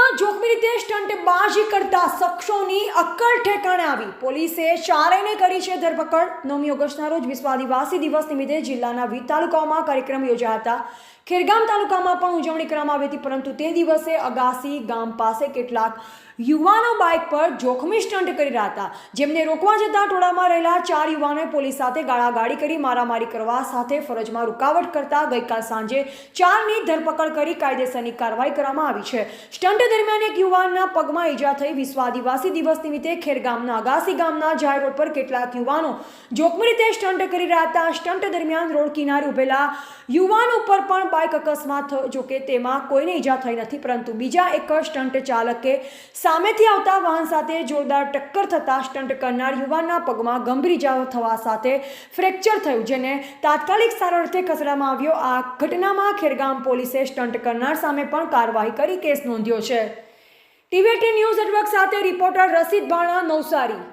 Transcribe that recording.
ખેરગામમાં જોખમી રીતે સ્ટંટબાજી કરતા શખ્સોની અક્કલ ઠેકાણે આવી. પોલીસે ચારેયને કરી છે ધરપકડ. 9મી ઓગસ્ટના રોજ વિશ્વ આદિવાસી દિવસ નિમિત્તે જિલ્લાના 20 તાલુકાઓમાં કાર્યક્રમ યોજાયા હતા. ખેરગામ તાલુકામાં પણ ઉજવણી કરવામાં આવી હતી, પરંતુ તે દિવસે અગાસી ગામ પાસે કેટલાક યુવાનો બાઇક પર જોખમી સ્ટંટ કરી રહ્યા હતા, જેમને રોકવા જતાં ટોળામાં રહેલા 4 યુવાનોએ પોલીસ સાથે ગાળાગાળી કરી મારામારી કરવા સાથે ફરજમાં રૂકાવટ કરતા ગઈકાલ સાંજે 4ની ધરપકડ કરી કાયદેસરની કાર્યવાહી કરવામાં આવી છે. સ્ટંટ દરમિયાન એક યુવાનના પગમાં ઈજા થઈ. વિશ્વ આદિવાસી દિવસ નિમિત્તે ખેરગામના અગાસી ગામના જાહેર રોડ પર કેટલાક યુવાનો જોખમી રીતે સ્ટંટ કરી રહ્યા હતા. સ્ટંટ દરમિયાન રોડ કિનારે ઉભેલા યુવાન ઉપર પણ બાઇક અકસ્માત થયો. જોકે તેમાં કોઈને ઈજા થઈ નથી, પરંતુ બીજા એક સ્ટંટ ચાલકે સામેથી આવતા વાહન સાથે જોરદાર ટક્કર થતા સ્ટંટ કરનાર યુવાનના પગમાં ગંભીર ઈજા થવા સાથે ફ્રેક્ચર થયું, જેને તાત્કાલિક સારવાર અર્થે ખસેડવામાં આવ્યો. આ ઘટનામાં ખેરગામ પોલીસે સ્ટંટ કરનાર સામે પણ કાર્યવાહી કરી કેસ નોંધ્યો છે. TV18 ન્યૂઝ નેટવર્ક સાથે રિપોર્ટર રસીદ બાણા, નવસારી.